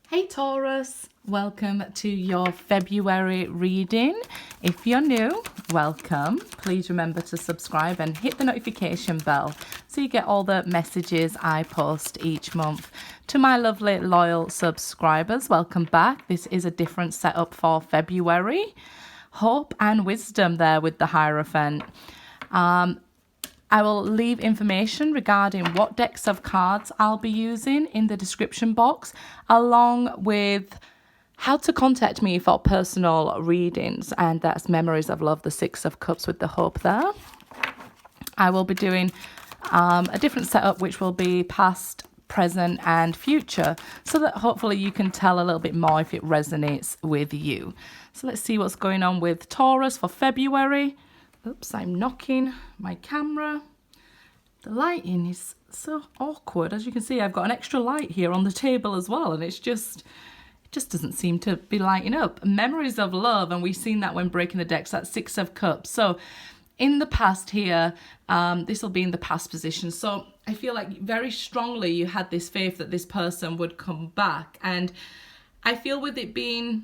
Hey Taurus, welcome to your February reading. If you're new, welcome. Please remember to subscribe and hit the notification bell so you get all the messages I post each month. To my lovely loyal subscribers, welcome back. This is a different setup for February. Hope and wisdom there with the Hierophant. I will leave information regarding what decks of cards I'll be using in the description box, along with how to contact me for personal readings, and that's Memories of Love, the Six of Cups with the Hope there. I will be doing a different setup, which will be past, present and future, so that hopefully you can tell a little bit more if it resonates with you. So let's see what's going on with Taurus for February. Oops, I'm knocking my camera. The lighting is so awkward. As you can see, I've got an extra light here on the table as well, and it just doesn't seem to be lighting up. Memories of Love, and we've seen that when breaking the decks, that's Six of Cups. So in the past here, this will be in the past position. So I feel like very strongly you had this faith that this person would come back. And I feel with it being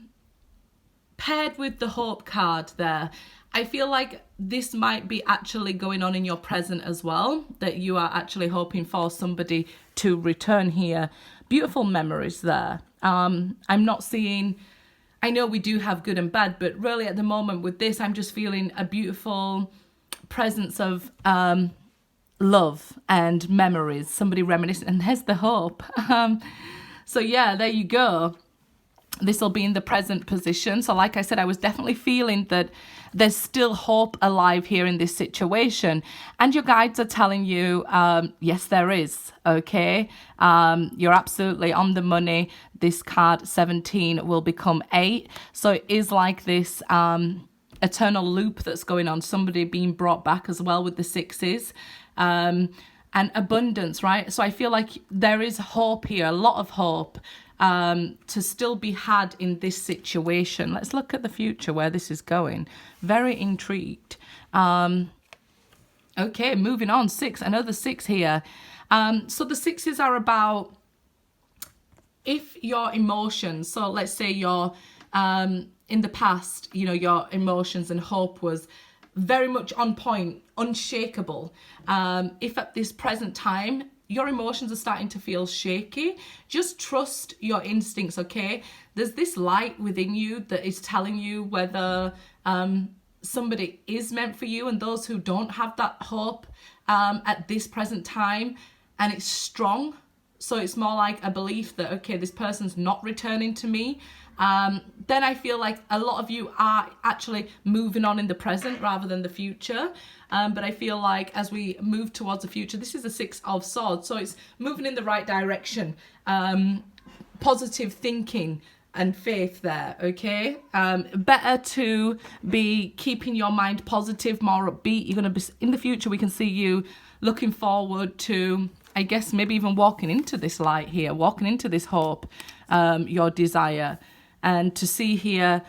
paired with the Hope card there, I feel like this might be actually going on in your present as well, that you are actually hoping for somebody to return here. Beautiful memories there. I'm not seeing, I know we do have good and bad, but really at the moment with this, I'm just feeling a beautiful presence of love and memories, somebody reminiscing, and there's the Hope. So yeah, there you go. This will be in the present position. So like I said, I was definitely feeling that there's still hope alive here in this situation. And your guides are telling you, yes, there is. Okay. You're absolutely on the money. This card 17 will become 8. So it is like this eternal loop that's going on. Somebody being brought back as well with the sixes. And abundance, right? So I feel like there is hope here, a lot of hope to still be had in this situation. Let's look at the future, where this is going. Very intrigued. Okay, moving on. 6, another 6 here. So the sixes are about if your emotions, so let's say you're in the past, you know, your emotions and hope was very much on point, unshakable. If at this present time your emotions are starting to feel shaky, just trust your instincts, okay? There's this light within you that is telling you whether somebody is meant for you, and those who don't have that hope at this present time, and it's strong. So it's more like a belief that, okay, this person's not returning to me. Then I feel like a lot of you are actually moving on in the present rather than the future. But I feel like as we move towards the future, this is a 6 of Swords. So it's moving in the right direction. Positive thinking and faith there, okay? Better to be keeping your mind positive, more upbeat. You're going to be, in the future, we can see you looking forward to, I guess, maybe even walking into this light here, walking into this hope, your desire, and to see here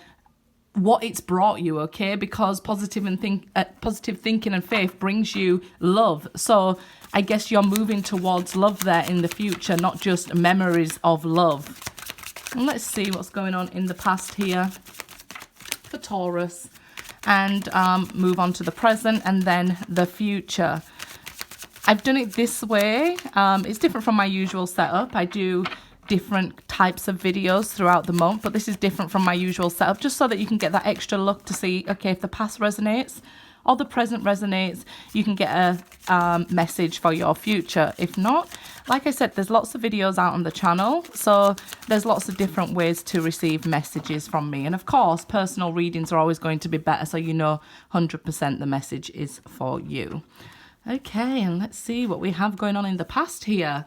what it's brought you, okay? Because positive thinking and faith brings you love. So I guess you're moving towards love there in the future, not just memories of love. And let's see what's going on in the past here for Taurus, and move on to the present and then the future. I've done it this way. It's different from my usual setup. I do different types of videos throughout the month, but this is different from my usual setup, just so that you can get that extra look to see, okay, if the past resonates or the present resonates, you can get a message for your future. If not, like I said, there's lots of videos out on the channel, so there's lots of different ways to receive messages from me. And of course, personal readings are always going to be better, so you know 100% the message is for you. Okay, and let's see what we have going on in the past here.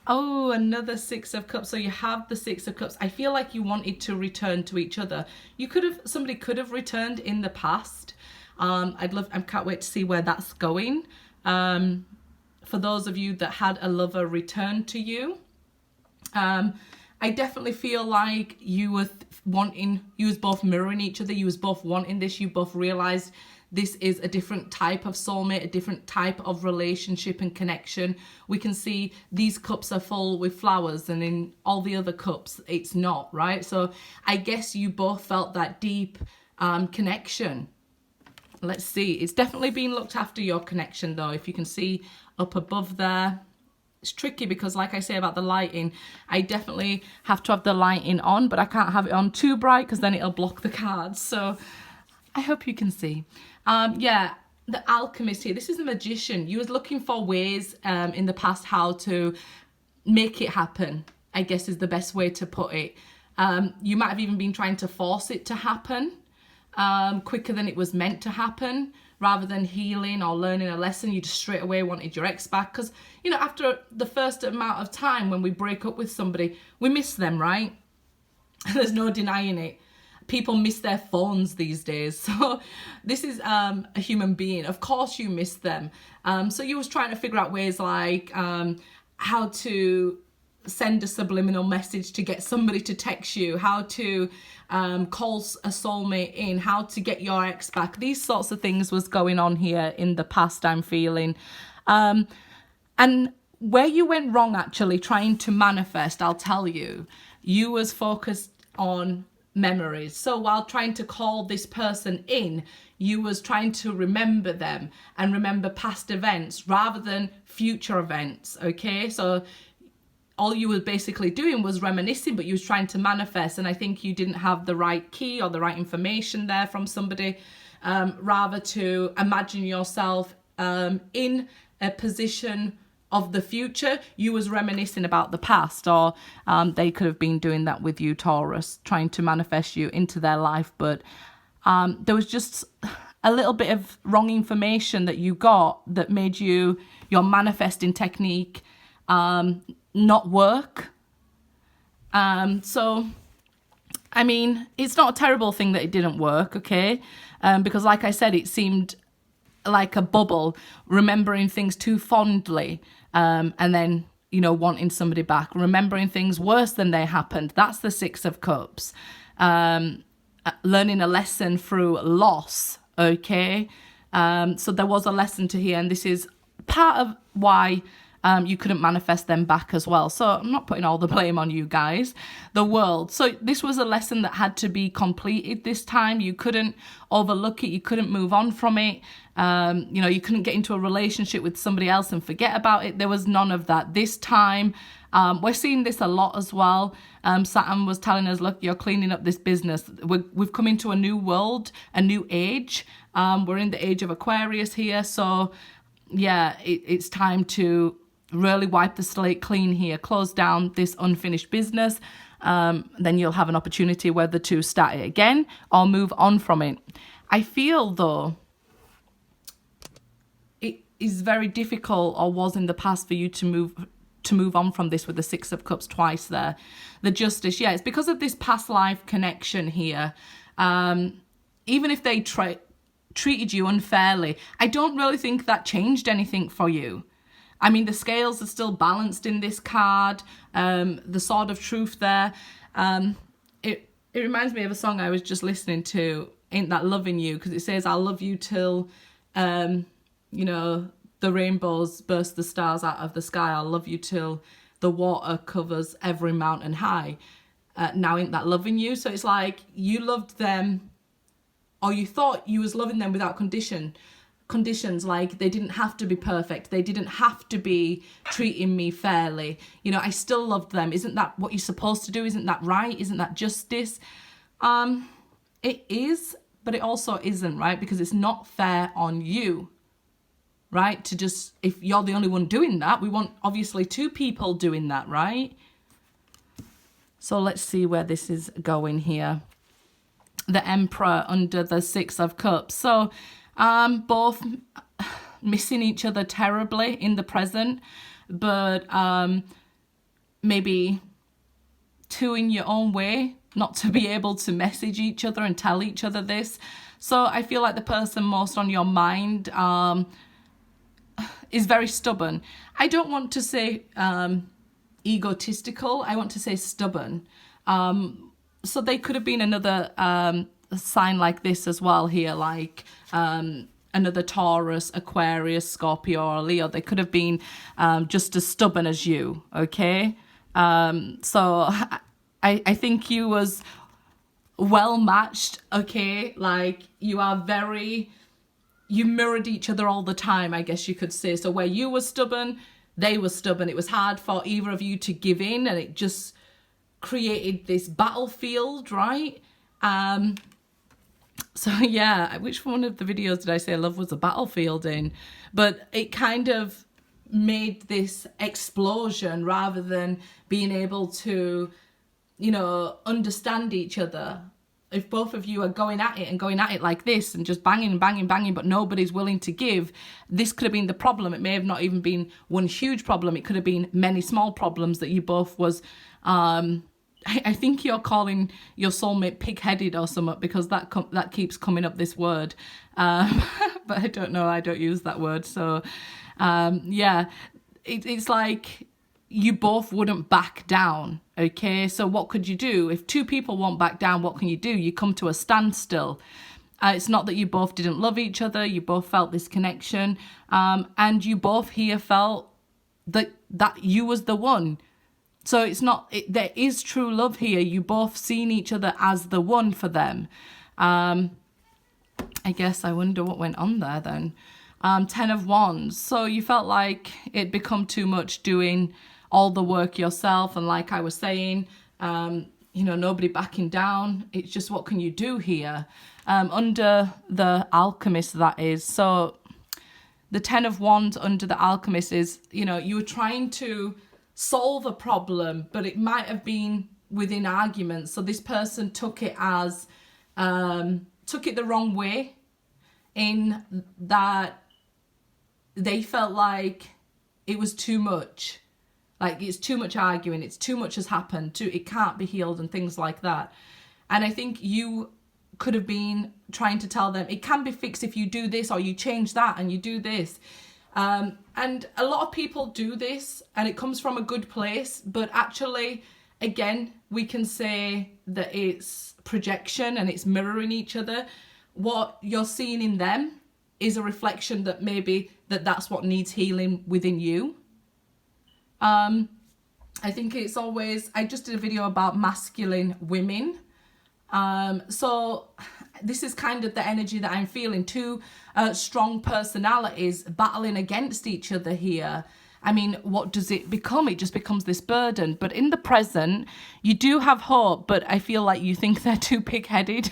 Oh, another 6 of Cups. So you have the 6 of Cups. I feel like you wanted to return to each other. Somebody could have returned in the past. I can't wait to see where that's going. For those of you that had a lover return to you, I definitely feel like you was both mirroring each other. You was both wanting this. You both realized this is a different type of soulmate, a different type of relationship and connection. We can see these cups are full with flowers, and in all the other cups it's not, right? So I guess you both felt that deep connection. Let's see, it's definitely been looked after, your connection, though. If you can see up above there, it's tricky because, like I say about the lighting, I definitely have to have the lighting on, but I can't have it on too bright because then it'll block the cards. So I hope you can see. Yeah, the alchemist here, this is the magician. You was looking for ways in the past how to make it happen, I guess is the best way to put it. You might have even been trying to force it to happen quicker than it was meant to happen. Rather than healing or learning a lesson, you just straight away wanted your ex back. Because, you know, after the first amount of time when we break up with somebody, we miss them, right? There's no denying it. People miss their phones these days. So this is a human being. Of course you miss them. So you was trying to figure out ways like how to send a subliminal message to get somebody to text you, how to call a soulmate in, how to get your ex back. These sorts of things was going on here in the past, I'm feeling. And where you went wrong actually trying to manifest, I'll tell you, you was focused on memories. So while trying to call this person in, you was trying to remember them and remember past events rather than future events, okay? So all you were basically doing was reminiscing, but you was trying to manifest. And I think you didn't have the right key or the right information there from somebody, rather to imagine yourself in a position of the future. You was reminiscing about the past, or they could have been doing that with you, Taurus, trying to manifest you into their life. But there was just a little bit of wrong information that you got that made your manifesting technique not work. So I mean, it's not a terrible thing that it didn't work, okay? Because like I said, it seemed like a bubble, remembering things too fondly, and then, you know, wanting somebody back, remembering things worse than they happened. That's the Six of Cups. Learning a lesson through loss, okay? So there was a lesson to hear, and this is part of why you couldn't manifest them back as well. So I'm not putting all the blame on you guys, the world. So this was a lesson that had to be completed this time. You couldn't overlook it. You couldn't move on from it. You know, you couldn't get into a relationship with somebody else and forget about it. There was none of that this time. We're seeing this a lot as well. Saturn was telling us, look, you're cleaning up this business. We've come into a new world, a new age. We're in the age of Aquarius here. So yeah, it's time to really wipe the slate clean here, close down this unfinished business. Then you'll have an opportunity whether to start it again or move on from it. I feel though it is very difficult, or was in the past, for you to move on from this with the Six of Cups twice there. The Justice, yeah, it's because of this past life connection here. Even if they treated you unfairly, I don't really think that changed anything for you. I mean, the scales are still balanced in this card. The Sword of Truth there. It reminds me of a song I was just listening to, Ain't That Loving You? Because it says, I'll love you till, you know, the rainbows burst the stars out of the sky. I'll love you till the water covers every mountain high. Now ain't that loving you? So it's like you loved them, or you thought you was loving them without conditions, like they didn't have to be perfect, they didn't have to be treating me fairly, you know, I still loved them. Isn't that what you're supposed to do? Isn't that right? Isn't that justice? It is, but it also isn't, right? Because it's not fair on you, right? To just, if you're the only one doing that, we want obviously two people doing that, right? So let's see where this is going here. The Emperor under the Six of Cups. So both missing each other terribly in the present, but maybe two in your own way, not to be able to message each other and tell each other this. So I feel like the person most on your mind is very stubborn. I don't want to say egotistical, I want to say stubborn. So they could have been another sign like this as well here, like another Taurus, Aquarius, Scorpio, or Leo. They could have been just as stubborn as you, okay? So I think you was well matched, okay? Like you mirrored each other all the time, I guess you could say. So where you were stubborn, they were stubborn. It was hard for either of you to give in, and it just created this battlefield, right? So yeah, which one of the videos did I say love was a battlefield in? But it kind of made this explosion rather than being able to, you know, understand each other. If both of you are going at it like this and just banging and banging, banging, but nobody's willing to give, this could have been the problem. It may have not even been one huge problem. It could have been many small problems that you both was, I think you're calling your soulmate pig-headed or something, because that keeps coming up, this word. But I don't know, I don't use that word. So yeah, it's like you both wouldn't back down, okay? So what could you do? If two people won't back down, what can you do? You come to a standstill. It's not that you both didn't love each other, you both felt this connection, and you both here felt that you was the one. So it's not, there is true love here. You both seen each other as the one for them. I guess I wonder what went on there then. 10 of Wands. So you felt like it'd become too much doing all the work yourself. And like I was saying, you know, nobody backing down. It's just, what can you do here? Under the Alchemist, that is. So the 10 of Wands under the Alchemist is, you know, you were trying to solve a problem, but it might have been within arguments. So this person took it as, took it the wrong way, in that they felt like it was too much. Like it's too much arguing, it's too much has happened, it can't be healed and things like that. And I think you could have been trying to tell them it can be fixed if you do this, or you change that and you do this. And a lot of people do this and it comes from a good place, but actually, again, we can say that it's projection and it's mirroring each other. What you're seeing in them is a reflection that maybe that's what needs healing within you. I think it's always, I just did a video about masculine women. So this is kind of the energy that I'm feeling. Two strong personalities battling against each other here. I mean, what does it become? It just becomes this burden. But in the present, you do have hope, but I feel like you think they're too pig-headed.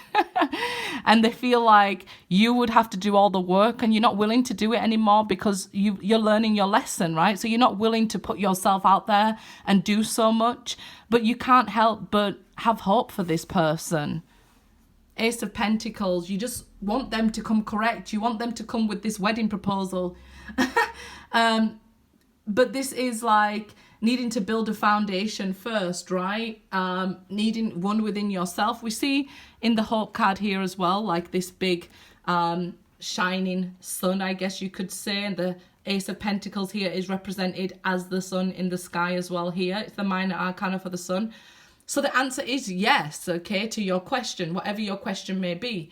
And they feel like you would have to do all the work and you're not willing to do it anymore because you're learning your lesson, right? So you're not willing to put yourself out there and do so much, but you can't help but have hope for this person. Ace of Pentacles, you just want them to come correct. You want them to come with this wedding proposal. But this is like needing to build a foundation first, right? Needing one within yourself. We see in the Hope card here as well, like this big shining sun, I guess you could say. And the Ace of Pentacles here is represented as the sun in the sky as well here. It's the minor arcana for the sun. So the answer is yes, okay, to your question, whatever your question may be.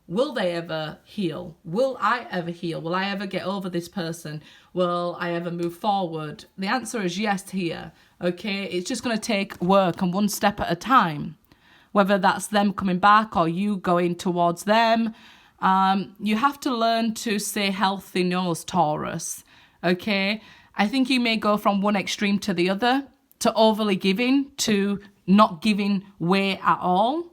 Will they ever heal? Will I ever heal? Will I ever get over this person? Will I ever move forward? The answer is yes here, okay? It's just going to take work and one step at a time. Whether that's them coming back or you going towards them. You have to learn to say healthy no's, Taurus, okay? I think you may go from one extreme to the other, to overly giving, to not giving way at all.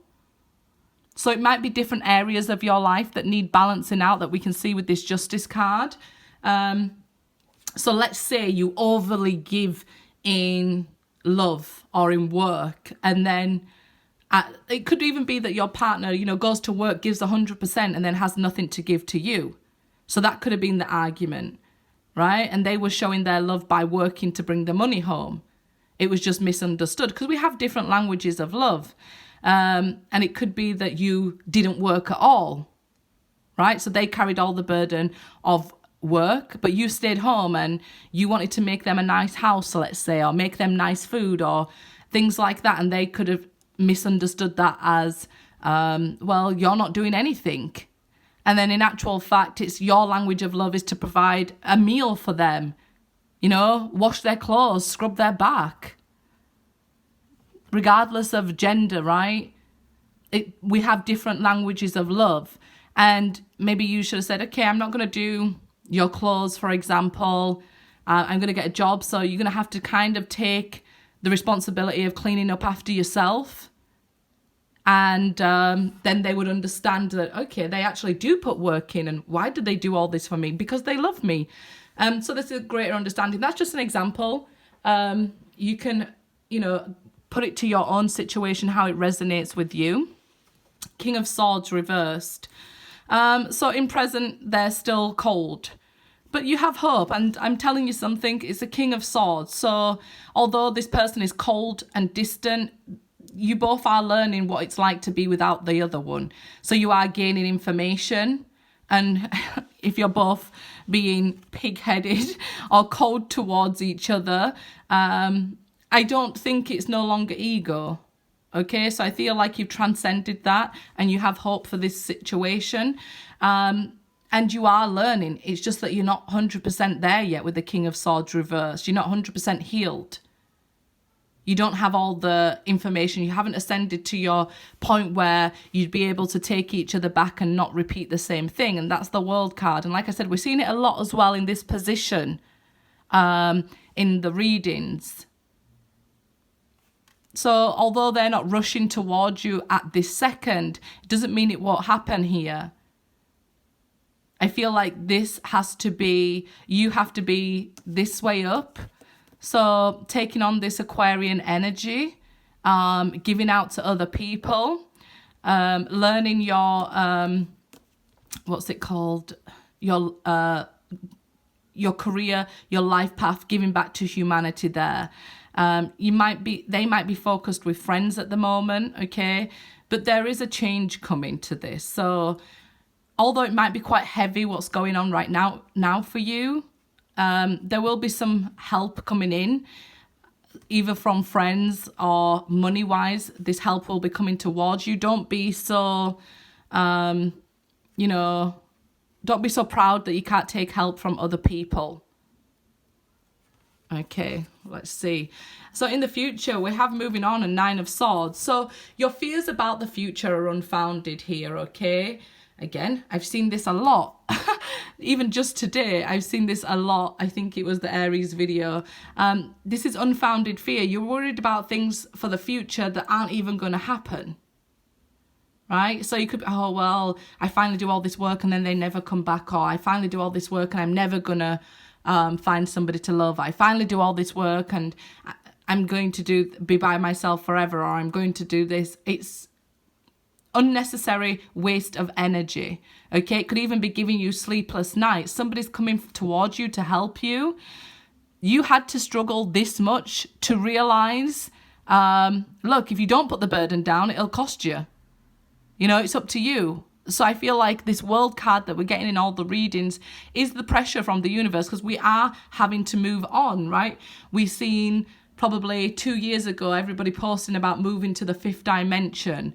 So it might be different areas of your life that need balancing out that we can see with this Justice card. So let's say you overly give in love or in work, and then it could even be that your partner, you know, goes to work, gives 100% and then has nothing to give to you. So that could have been the argument, right? And they were showing their love by working to bring the money home. It was just misunderstood because we have different languages of love. And it could be that you didn't work at all, right? So they carried all the burden of work, but you stayed home and you wanted to make them a nice house, let's say, or make them nice food or things like that. And they could have misunderstood that as well, you're not doing anything. And then in actual fact, it's your language of love is to provide a meal for them, wash their clothes, scrub their back, regardless of gender, right? We have different languages of love. And maybe you should have said, okay, I'm not going to do your clothes, for example. I'm going to get a job. So you're going to have to kind of take the responsibility of cleaning up after yourself. And then they would understand that, okay, they actually do put work in. And why did they do all this for me? Because they love me. So this is a greater understanding. That's just an example. You can, put it to your own situation, how it resonates with you. King of Swords reversed. So in present, they're still cold. But you have hope, and I'm telling you something, it's a King of Swords. So although this person is cold and distant, you both are learning what it's like to be without the other one. So you are gaining information. And if you're both being pig-headed or cold towards each other, I don't think it's no longer ego. Okay, so I feel like you've transcended that and you have hope for this situation. And you are learning. It's just that you're not 100% there yet with the King of Swords reversed. You're not 100% healed. You don't have all the information. You haven't ascended to your point where you'd be able to take each other back and not repeat the same thing. And that's the World card. And like I said, we're seeing it a lot as well in this position in the readings. So although they're not rushing towards you at this second, it doesn't mean it won't happen here. I feel like this has to be, you have to be this way up. So taking on this Aquarian energy, giving out to other people, learning your, what's it called? Your career, your life path, giving back to humanity there. They might be focused with friends at the moment, okay? But there is a change coming to this. So although it might be quite heavy what's going on right now for you, there will be some help coming in, either from friends or money-wise. This help will be coming towards you. Don't be so, don't be so proud that you can't take help from other people. Okay, let's see. So in the future, we have moving on a Nine of Swords. So your fears about the future are unfounded here, okay? Again, I've seen this a lot. Even just today, I've seen this a lot. I think it was the Aries video. This is unfounded fear. You're worried about things for the future that aren't even going to happen. Right? So you could, oh, well, I finally do all this work and then they never come back. Or I finally do all this work and I'm never going to find somebody to love. I finally do all this work and I'm going to be by myself forever. Or I'm going to do this. It's unnecessary waste of energy. Okay, it could even be giving you sleepless nights. Somebody's coming towards you to help you. You had to struggle this much to realize, look, if you don't put the burden down, it'll cost you. It's up to you. So I feel like this World card that we're getting in all the readings is the pressure from the universe, because we are having to move on, right? We've seen probably 2 years ago everybody posting about moving to the 5th dimension.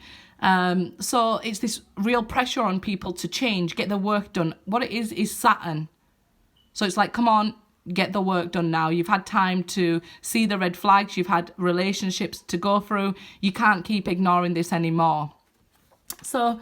So it's this real pressure on people to change, get the work done. What it is Saturn. So it's like, come on, get the work done now. You've had time to see the red flags. You've had relationships to go through. You can't keep ignoring this anymore. So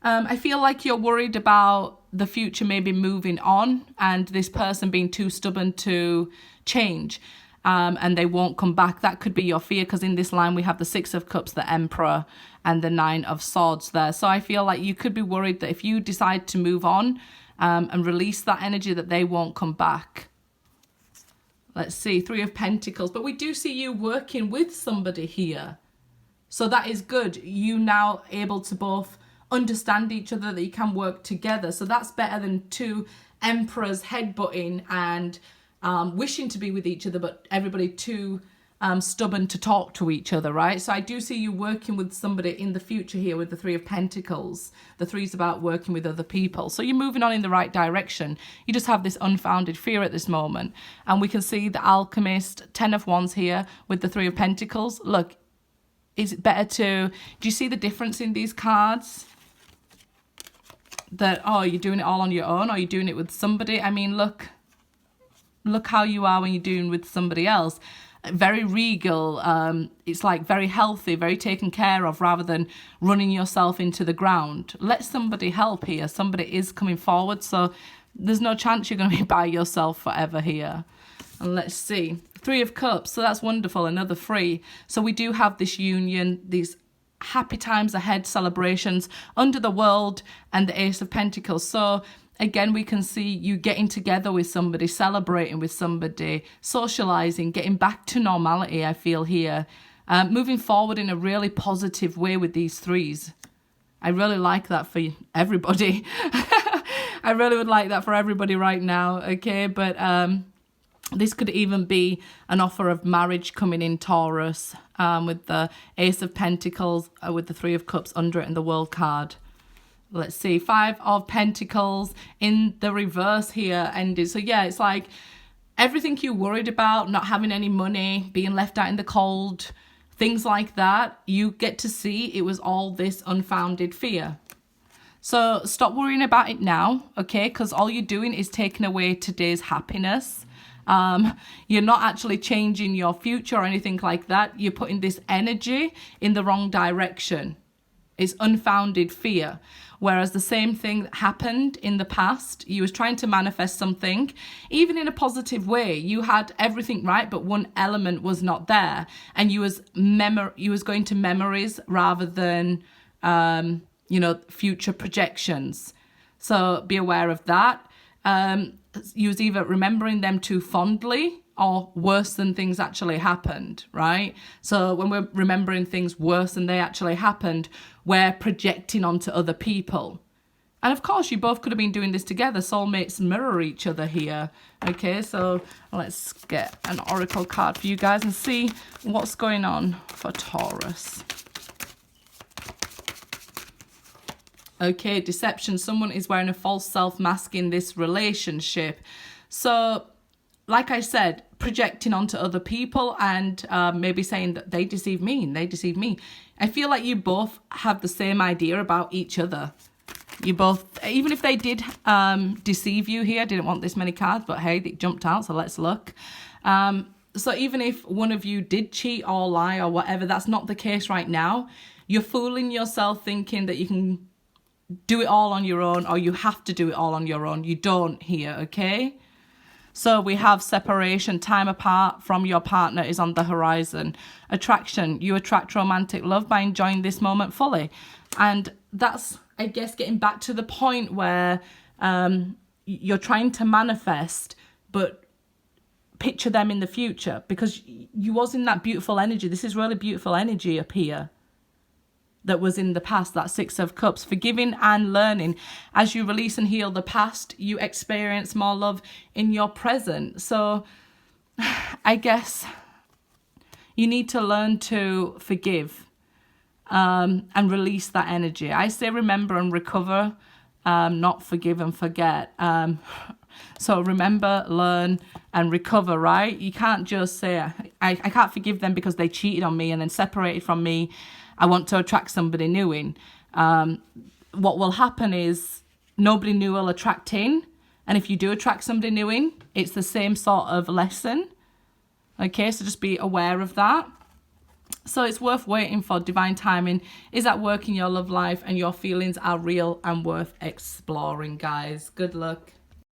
I feel like you're worried about the future maybe moving on and this person being too stubborn to change. And they won't come back. That could be your fear, because in this line we have the 6 of Cups, the Emperor, and the 9 of Swords there. So I feel like you could be worried that if you decide to move on and release that energy, that they won't come back. Let's see, 3 of Pentacles. But we do see you working with somebody here. So that is good. You now able to both understand each other, that you can work together. So that's better than 2 emperors headbutting and wishing to be with each other, but everybody too stubborn to talk to each other, right? So I do see you working with somebody in the future here with the 3 of Pentacles. The 3 is about working with other people. So you're moving on in the right direction. You just have this unfounded fear at this moment. And we can see the Alchemist, 10 of Wands here with the 3 of Pentacles. Look, is it better to, do you see the difference in these cards? That, oh, you're doing it all on your own, or you're doing it with somebody. I mean, look how you are when you're doing with somebody else. Very regal. It's like very healthy, very taken care of, rather than running yourself into the ground. Let somebody help here. Somebody is coming forward, so there's no chance you're going to be by yourself forever here. And let's see. 3 of Cups. So that's wonderful. Another 3. So we do have this union, these happy times ahead, celebrations under the world, and the Ace of Pentacles. So again, we can see you getting together with somebody, celebrating with somebody, socializing, getting back to normality, I feel here. Moving forward in a really positive way with these 3s. I really like that for everybody. I really would like that for everybody right now, okay? But this could even be an offer of marriage coming in, Taurus, with the Ace of Pentacles, with the 3 of Cups under it and the World card. Let's see, 5 of Pentacles in the reverse here ended. So yeah, it's like everything you worried about, not having any money, being left out in the cold, things like that, you get to see it was all this unfounded fear. So stop worrying about it now, okay? Because all you're doing is taking away today's happiness. You're not actually changing your future or anything like that. You're putting this energy in the wrong direction. It's unfounded fear. Whereas the same thing that happened in the past, you was trying to manifest something, even in a positive way. You had everything right, but one element was not there. And you was going to memories rather than, future projections. So be aware of that. You was either remembering them too fondly or worse than things actually happened, right? So when we're remembering things worse than they actually happened, we're projecting onto other people. And of course, you both could have been doing this together. Soulmates mirror each other here. Okay, so let's get an oracle card for you guys and see what's going on for Taurus. Okay, deception. Someone is wearing a false self mask in this relationship. So, like I said, projecting onto other people and maybe saying that they deceive me and they deceive me. I feel like you both have the same idea about each other. You both, even if they did deceive you here, didn't want this many cards, but hey, it jumped out, so let's look. So even if one of you did cheat or lie or whatever, that's not the case right now. You're fooling yourself thinking that you can do it all on your own, or you have to do it all on your own. You don't here, okay? So we have separation, time apart from your partner is on the horizon. Attraction, you attract romantic love by enjoying this moment fully. And that's, I guess, getting back to the point where you're trying to manifest, but picture them in the future, because you was in that beautiful energy. This is really beautiful energy up here that was in the past, that 6 of Cups. Forgiving and learning. As you release and heal the past, you experience more love in your present. So I guess you need to learn to forgive and release that energy. I say remember and recover, not forgive and forget. So remember, learn and recover, right? You can't just say, I can't forgive them because they cheated on me and then separated from me. I want to attract somebody new in. What will happen is nobody new will attract in. And if you do attract somebody new in, it's the same sort of lesson. Okay, so just be aware of that. So it's worth waiting for. Divine timing is at work in your love life, and your feelings are real and worth exploring, guys. Good luck.